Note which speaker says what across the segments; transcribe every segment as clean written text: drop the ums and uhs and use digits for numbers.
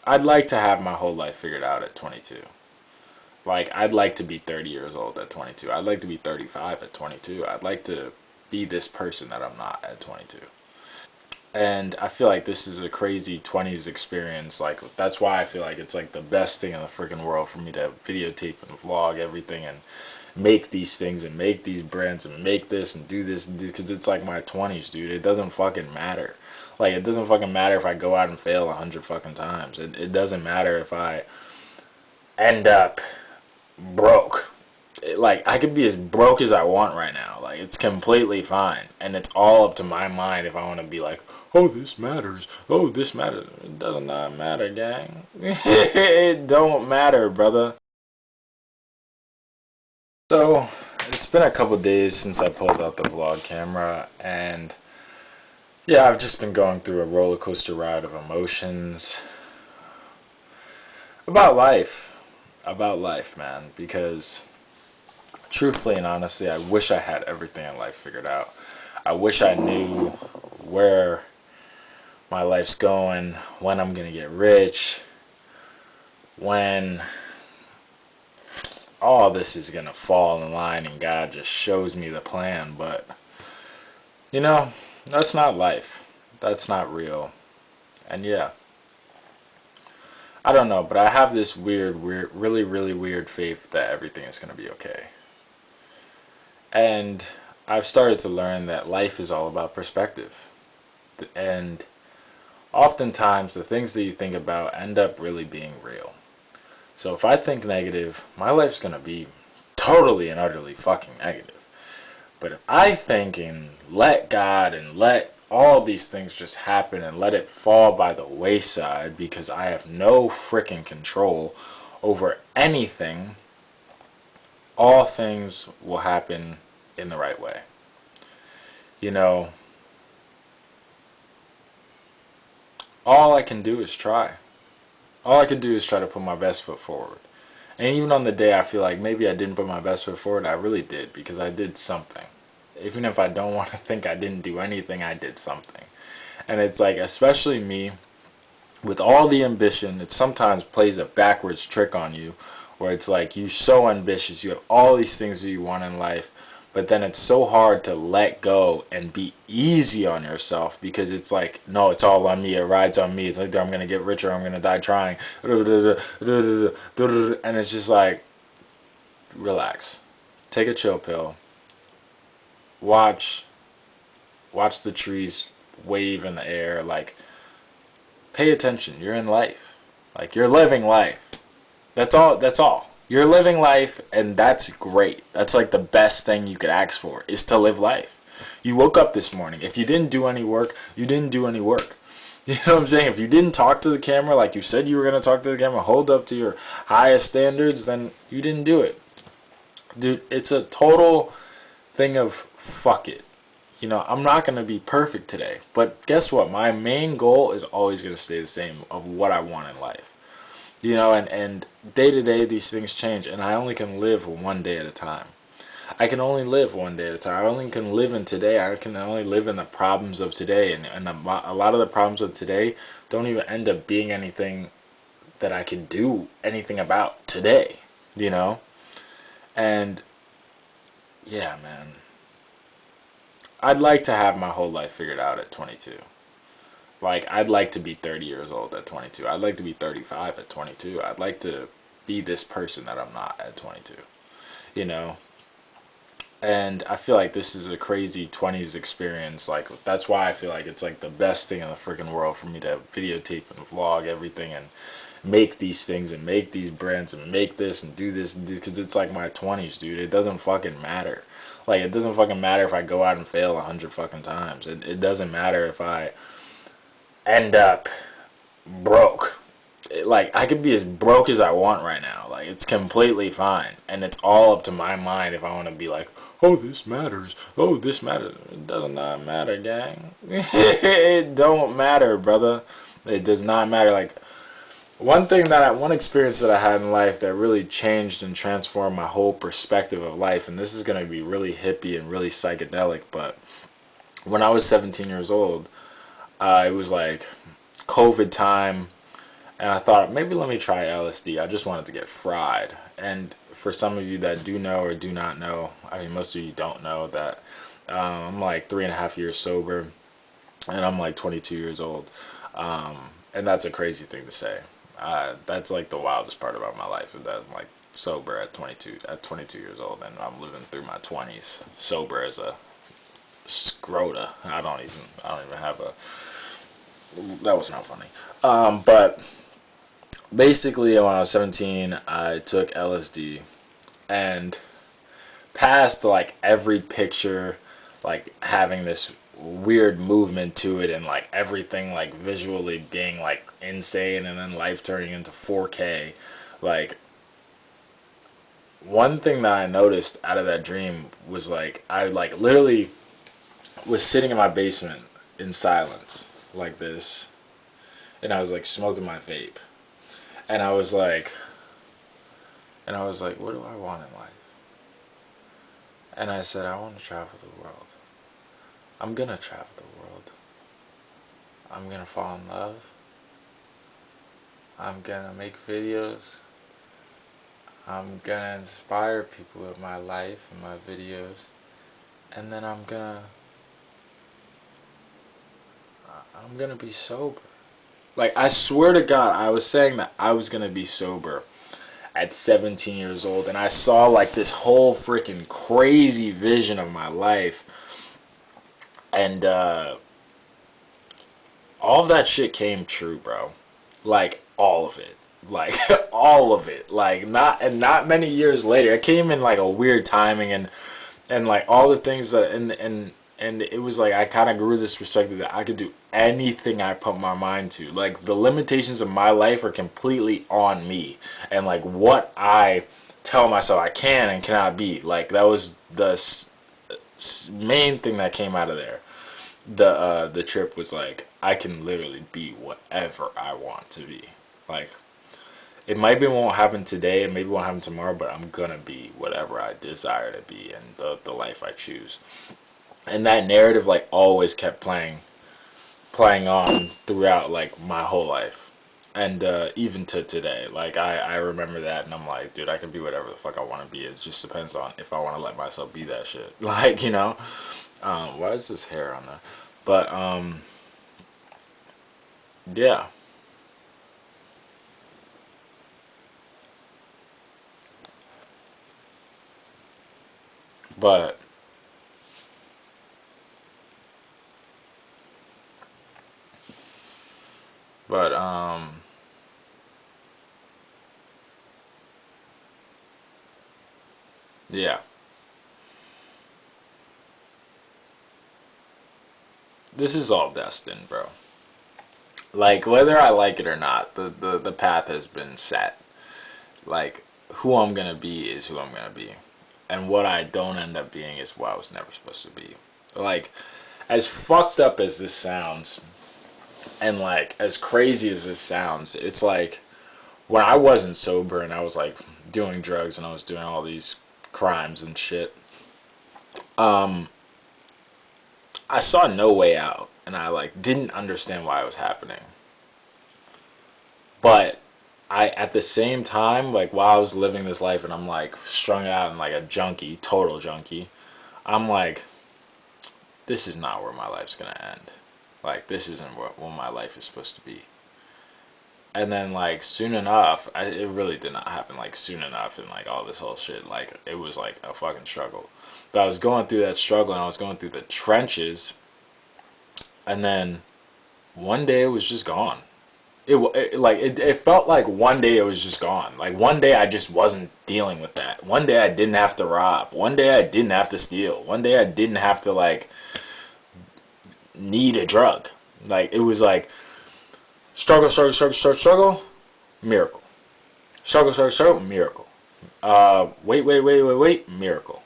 Speaker 1: I'd like to have my whole life figured out at 22. Like, I'd like to be 30 years old at 22. I'd like to be 35 at 22. I'd like to be this person that I'm not at 22. And I feel like this is a crazy 20s experience. Like, that's why I feel like it's like the best thing in the freaking world for me to videotape and vlog everything and make these things and make these brands and make this and do this and do, because it's like my 20s, dude. It doesn't fucking matter. Like, it doesn't fucking matter if I go out and fail 100 fucking times. It doesn't matter if I end up broke. Like, I could be as broke as I want right now. Like, it's completely fine. And it's all up to my mind if I want to be like, oh, this matters. Oh, this matters. It does not matter, gang. It don't matter, brother. So, it's been a couple days since I pulled out the vlog camera, and yeah, I've just been going through a roller coaster ride of emotions about life. About life, man. Because truthfully and honestly, I wish I had everything in life figured out. I wish I knew where my life's going, when I'm gonna get rich, when all this is gonna fall in line and God just shows me the plan. But, you know, that's not life. That's not real. And yeah, I don't know, but I have this really, really weird faith that everything is gonna be okay. And I've started to learn that life is all about perspective. And oftentimes the things that you think about end up really being real. So if I think negative, my life's going to be totally and utterly fucking negative. But if I think and let God and let all these things just happen and let it fall by the wayside because I have no freaking control over anything, all things will happen in the right way. You know, all I can do is try. All I can do is try to put my best foot forward. And even on the day I feel like maybe I didn't put my best foot forward, I really did, because I did something. Even if I don't want to think I didn't do anything, I did something. And it's like, especially me, with all the ambition, it sometimes plays a backwards trick on you, where it's like you're so ambitious, you have all these things that you want in life, but then it's so hard to let go and be easy on yourself, because it's like, no, it's all on me, it rides on me, it's like I'm gonna get richer, I'm gonna die trying, and it's just like, relax, take a chill pill, watch watch the trees wave in the air, like, pay attention, you're in life, like, you're living life. That's all. You're living life, and that's great. That's like the best thing you could ask for, is to live life. You woke up this morning. If you didn't do any work, you didn't do any work. You know what I'm saying? If you didn't talk to the camera like you said you were going to talk to the camera, hold up to your highest standards, then you didn't do it. Dude, it's a total thing of fuck it. You know, I'm not going to be perfect today. But guess what? My main goal is always going to stay the same, of what I want in life. You know, and day to day these things change, and I only can live one day at a time. I can only live one day at a time. I only can live in today. I can only live in the problems of today, and a lot of the problems of today don't even end up being anything that I can do anything about today, you know? And yeah, man, I'd like to have my whole life figured out at 22. Like, I'd like to be 30 years old at 22. I'd like to be 35 at 22. I'd like to be this person that I'm not at 22, you know? And I feel like this is a crazy 20s experience. Like, that's why I feel like it's like the best thing in the freaking world for me to videotape and vlog everything and make these things and make these brands and make this and do this and do, because it's like my 20s, dude. It doesn't fucking matter. Like, it doesn't fucking matter if I go out and fail 100 fucking times. It doesn't matter if I end up broke. Like, I could be as broke as I want right now. Like, it's completely fine. And it's all up to my mind if I want to be like, oh, this matters. Oh, this matters. It does not matter, gang. It don't matter, brother. It does not matter. Like, one experience that I had in life that really changed and transformed my whole perspective of life, and this is going to be really hippie and really psychedelic, but when I was 17 years old, it was like COVID time. And I thought, maybe let me try LSD. I just wanted to get fried. And for some of you that do know or do not know, I mean, most of you don't know that I'm like 3.5 years sober, and I'm like 22 years old. And that's a crazy thing to say. That's like the wildest part about my life, is that I'm like sober at 22 years old, and I'm living through my 20s sober as a scrota. I don't even have a. That was not funny. But basically, when I was 17, I took LSD, and past like every picture, like having this weird movement to it, and like everything like visually being like insane, and then life turning into 4K, like one thing that I noticed out of that dream was like I like literally was sitting in my basement in silence like this, and I was like smoking my vape, and I was like, what do I want in life? And I said, I want to travel the world. I'm gonna travel the world. I'm gonna fall in love. I'm gonna make videos. I'm gonna inspire people with my life and my videos. And then I'm gonna be sober. Like, I swear to God, I was saying that I was gonna be sober at 17 years old, and I saw like this whole freaking crazy vision of my life, and all of that shit came true, bro. Like, all of it. Like, all of it. Like, not many years later, it came in like a weird timing, and like all the things that and it was like I kind of grew this perspective that I could do anything I put my mind to. Like, the limitations of my life are completely on me, and like what I tell myself I can and cannot be. Like, that was the main thing that came out of there. The trip was like, I can literally be whatever I want to be. Like, it maybe won't happen today, it maybe won't happen tomorrow, but I'm gonna be whatever I desire to be, and the life I choose. And that narrative like always kept playing on throughout like my whole life, and even to today. Like, I remember that, and I'm like, dude, I can be whatever the fuck I want to be. It just depends on if I want to let myself be that shit. Like, you know, why is this hair on there? But yeah. But but yeah. This is all destined, bro. Like, whether I like it or not, the path has been set. Like, who I'm gonna be is who I'm gonna be. And what I don't end up being is what I was never supposed to be. Like, as fucked up as this sounds, and like as crazy as this sounds, it's like when I wasn't sober and I was like doing drugs and I was doing all these crimes and shit, I saw no way out, and I like didn't understand why it was happening. But I, at the same time, like while I was living this life and I'm like strung out and like a junkie, total junkie, I'm like, this is not where my life's gonna end. Like, this isn't what my life is supposed to be. And then like soon enough, it really did not happen like soon enough, and like all this whole shit, like it was like a fucking struggle. But I was going through that struggle, and I was going through the trenches, and then one day it was just gone. It felt like one day it was just gone. Like, one day I just wasn't dealing with that. One day I didn't have to rob. One day I didn't have to steal. One day I didn't have to like need a drug. Like, it was like struggle, struggle, struggle, struggle, struggle, miracle. Struggle, struggle, struggle, miracle. Wait, wait, wait, wait, wait, miracle.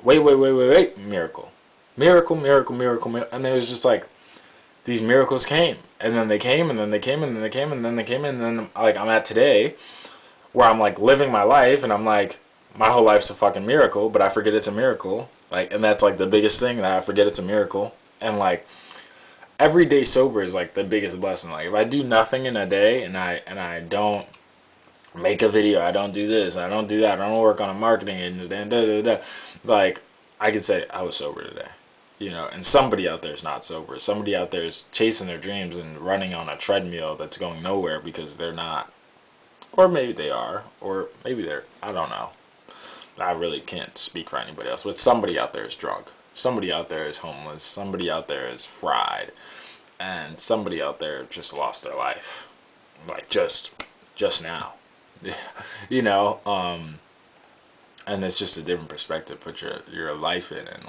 Speaker 1: Wait, wait, wait, wait, wait, miracle. Miracle, miracle, miracle, miracle. And then it was just like these miracles came, and then they came, and then they came, and then they came, and then they came, and then like I'm at today, where I'm like living my life, and I'm like, my whole life's a fucking miracle, but I forget it's a miracle. Like, and that's like the biggest thing, that I forget it's a miracle. And like, every day sober is like the biggest blessing. Like if I do nothing in a day and I don't make a video, I don't do this, I don't do that, I don't work on a marketing and da, da, da, da. Like I could say I was sober today, you know. And somebody out there is not sober. Somebody out there is chasing their dreams and running on a treadmill that's going nowhere because they're not, or maybe they are, or maybe they're. I don't know. I really can't speak for anybody else, but somebody out there is drunk. Somebody out there is homeless. Somebody out there is fried, and somebody out there just lost their life, like just now. You know, and it's just a different perspective. Put your life in, and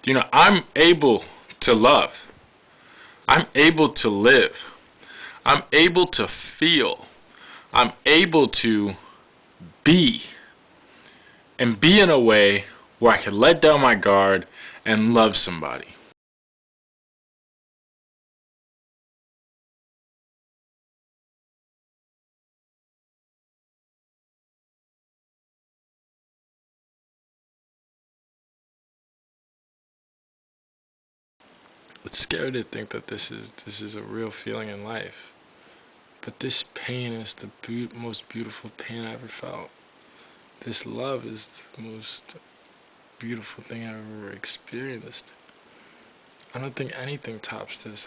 Speaker 1: you know, I'm able to love. I'm able to live. I'm able to feel. I'm able to be, and be in a way where I can let down my guard and love somebody. It's scary to think that this is a real feeling in life. But this pain is the most beautiful pain I ever felt. This love is the most
Speaker 2: beautiful thing I've ever experienced. I don't think anything tops this.